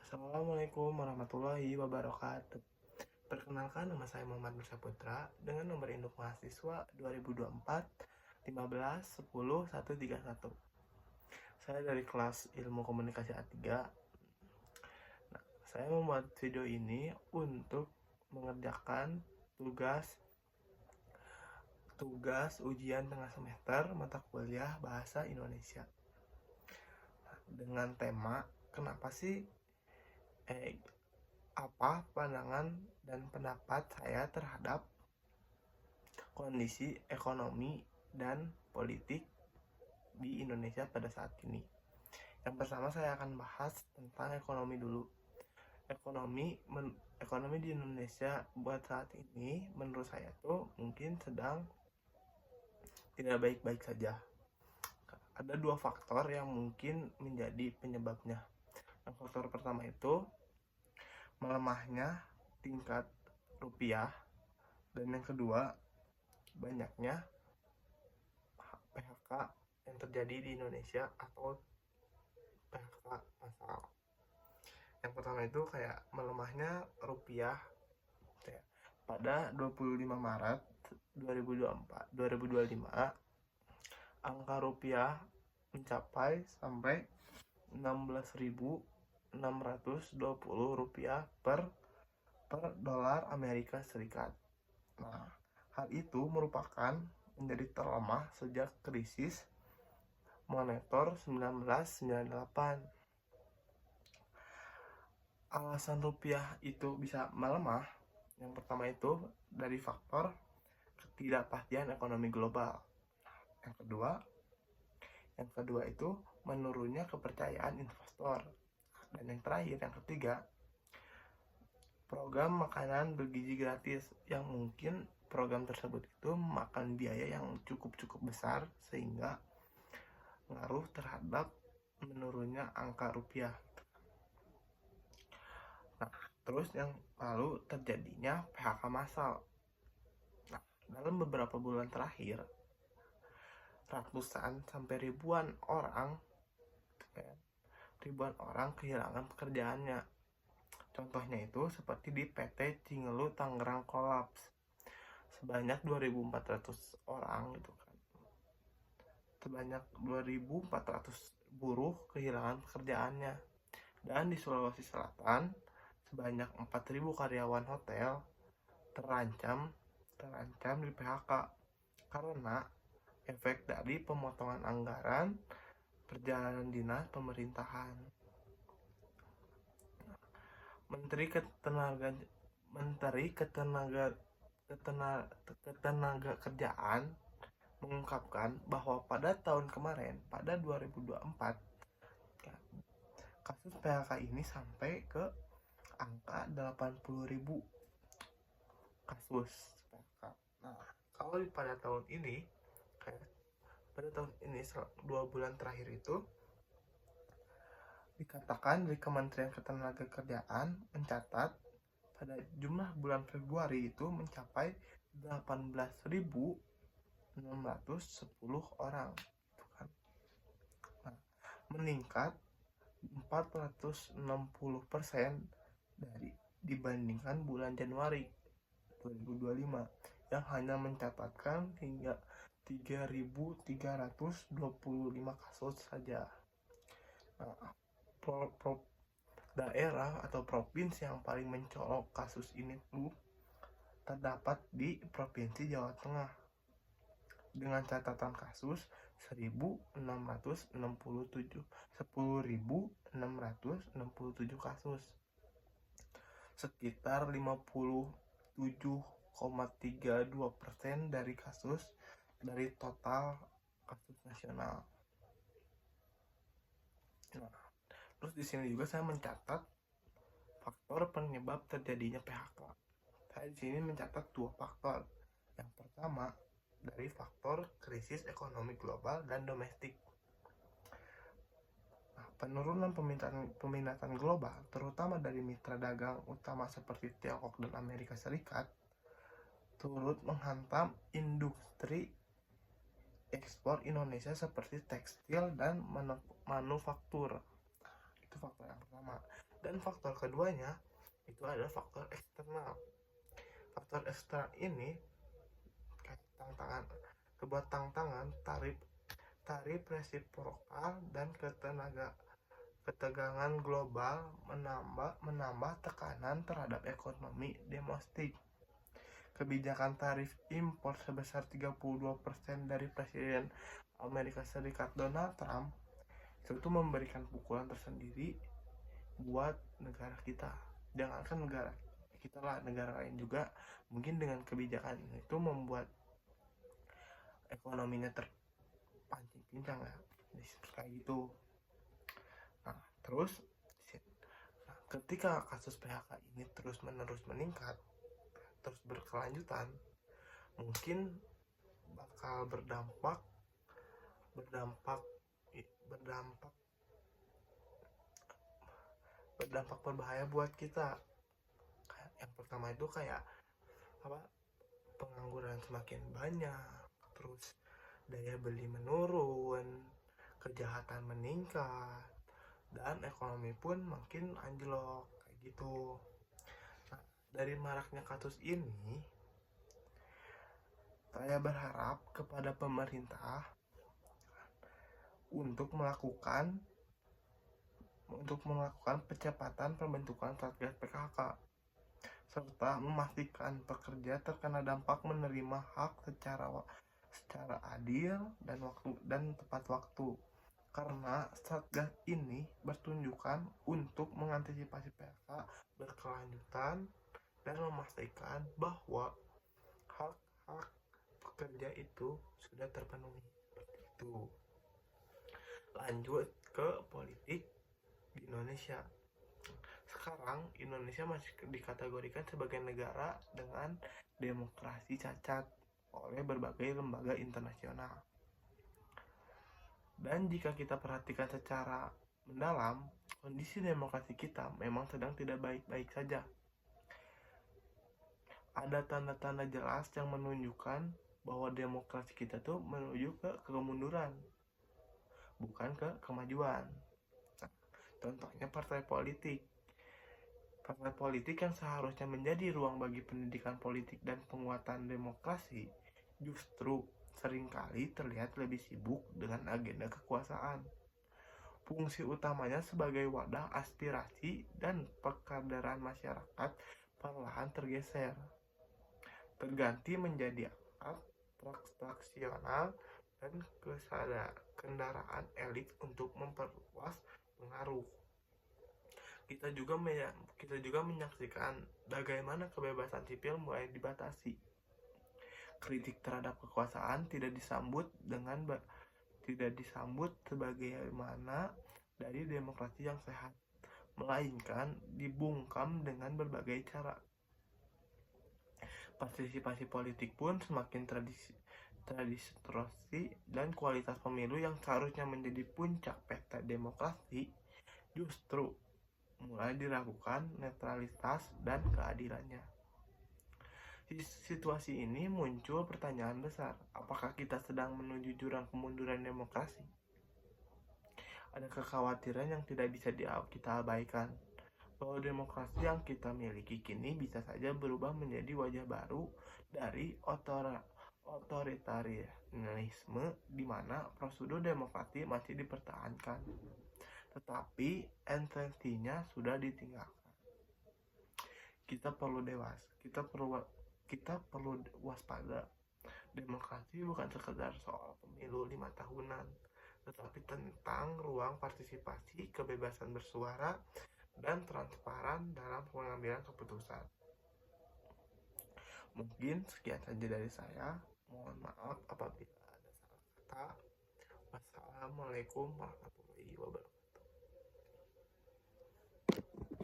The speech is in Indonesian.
Assalamualaikum warahmatullahi wabarakatuh. Perkenalkan, nama saya Muhammad Musa Putra dengan nomor induk mahasiswa 2024 15 10 131. Saya dari kelas Ilmu Komunikasi A3. Saya membuat video ini untuk mengerjakan tugas ujian tengah semester mata kuliah Bahasa Indonesia dengan tema kenapa sih apa pandangan dan pendapat saya terhadap kondisi ekonomi dan politik di Indonesia pada saat ini. Yang pertama saya akan bahas tentang ekonomi dulu. Ekonomi di Indonesia buat saat ini menurut saya tuh mungkin sedang tidak baik-baik saja. Ada dua faktor yang mungkin menjadi penyebabnya. Yang faktor pertama itu melemahnya tingkat rupiah, dan yang kedua banyaknya PHK yang terjadi di Indonesia atau PHK massal. Yang pertama itu kayak melemahnya rupiah pada 25 Maret 2025 angka rupiah mencapai sampai 16.620 rupiah per dolar Amerika Serikat. Nah, hal itu merupakan menjadi terlemah sejak krisis moneter 1998. Alasan rupiah itu bisa melemah, yang pertama itu dari faktor ketidakpastian ekonomi global. Yang kedua itu menurunnya kepercayaan investor. Dan yang terakhir, yang ketiga, program makanan bergizi gratis, yang mungkin program tersebut itu memakan biaya yang cukup besar sehingga ngaruh terhadap menurunnya angka rupiah. Nah, terus yang lalu terjadinya PHK massal. Nah, dalam beberapa bulan terakhir ratusan sampai ribuan orang kehilangan pekerjaannya. Contohnya itu seperti di PT Cingelú Tangerang kolaps, sebanyak 2.400 orang gitu kan. Sebanyak 2.400 buruh kehilangan pekerjaannya. Dan di Sulawesi Selatan sebanyak 4.000 karyawan hotel terancam di PHK karena efek dari pemotongan anggaran perjalanan dinas pemerintahan. Menteri Ketenagakerjaan mengungkapkan bahwa pada tahun kemarin, pada 2024, kasus PHK ini sampai ke angka 80.000 kasus PHK. Nah, kalau pada tahun ini 2 bulan terakhir itu dikatakan dari Kementerian Ketenagakerjaan mencatat pada jumlah bulan Februari itu mencapai 18.610 orang, meningkat 460% dibandingkan bulan Januari 2025 yang hanya mencatatkan hingga 3.325 kasus saja. Nah, daerah atau provinsi yang paling mencolok kasus ini tuh terdapat di Provinsi Jawa Tengah dengan catatan kasus 10.667 kasus, sekitar 57,32% dari kasus dari total kasus nasional. Nah, terus di sini juga saya mencatat faktor penyebab terjadinya PHK. Saya di sini mencatat dua faktor. Yang pertama dari faktor krisis ekonomi global dan domestik. Nah, penurunan peminatan global, terutama dari mitra dagang utama seperti Tiongkok dan Amerika Serikat, turut menghantam industri ekspor Indonesia seperti tekstil dan manufaktur. Itu faktor yang pertama. Dan faktor keduanya itu adalah faktor eksternal. Faktor eksternal ini kayak sebuah tantangan tarif resiprokal dan ketegangan global menambah tekanan terhadap ekonomi domestik. Kebijakan tarif impor sebesar 32% dari Presiden Amerika Serikat Donald Trump itu memberikan pukulan tersendiri buat negara kita. Jangankan negara kita lah, negara lain juga mungkin dengan kebijakan itu membuat ekonominya terpancing pincang ya, kayak gitu. Nah, terus ketika kasus PHK ini terus menerus meningkat, terus berkelanjutan, mungkin bakal berdampak berbahaya buat kita. Yang pertama itu kayak pengangguran semakin banyak, terus daya beli menurun, kejahatan meningkat, dan ekonomi pun makin anjlok kayak gitu. Nah, dari maraknya kasus ini, saya berharap kepada pemerintah untuk melakukan percepatan pembentukan Satgas PKK serta memastikan pekerja terkena dampak menerima hak secara adil dan tepat waktu, karena Satgas ini bertujuan untuk mengantisipasi PHK berkelanjutan dan memastikan bahwa hak-hak pekerja itu sudah terpenuhi. Seperti itu. Lanjut ke politik di Indonesia. Sekarang Indonesia masih dikategorikan sebagai negara dengan demokrasi cacat oleh berbagai lembaga internasional. Dan jika kita perhatikan secara mendalam, kondisi demokrasi kita memang sedang tidak baik-baik saja. Ada tanda-tanda jelas yang menunjukkan bahwa demokrasi kita tuh menuju ke kemunduran, bukan ke kemajuan. Nah, contohnya partai politik yang seharusnya menjadi ruang bagi pendidikan politik dan penguatan demokrasi justru seringkali terlihat lebih sibuk dengan agenda kekuasaan. Fungsi utamanya sebagai wadah aspirasi dan pekaderan masyarakat perlahan tergeser, terganti menjadi alat transaksional dan kendaraan elit untuk memperluas pengaruh. Kita juga menyaksikan bagaimana kebebasan sipil mulai dibatasi. Kritik terhadap kekuasaan tidak disambut sebagaimana dari demokrasi yang sehat, melainkan dibungkam dengan berbagai cara. Partisipasi politik pun semakin terdistorsi dan kualitas pemilu yang seharusnya menjadi puncak pesta demokrasi justru mulai diragukan netralitas dan keadilannya. Di situasi ini muncul pertanyaan besar, apakah kita sedang menuju jurang kemunduran demokrasi? Ada kekhawatiran yang tidak bisa kita abaikan, bahwa demokrasi yang kita miliki kini bisa saja berubah menjadi wajah baru dari otoritarianisme di mana prosedur demokrasi masih dipertahankan, tetapi esensinya sudah ditinggalkan. Kita perlu waspada. Demokrasi bukan sekedar soal pemilu 5 tahunan, tetapi tentang ruang partisipasi, kebebasan bersuara, dan transparan dalam pengambilan keputusan. Mungkin sekian saja dari saya. Mohon maaf apabila ada salah kata. Wassalamualaikum warahmatullahi wabarakatuh.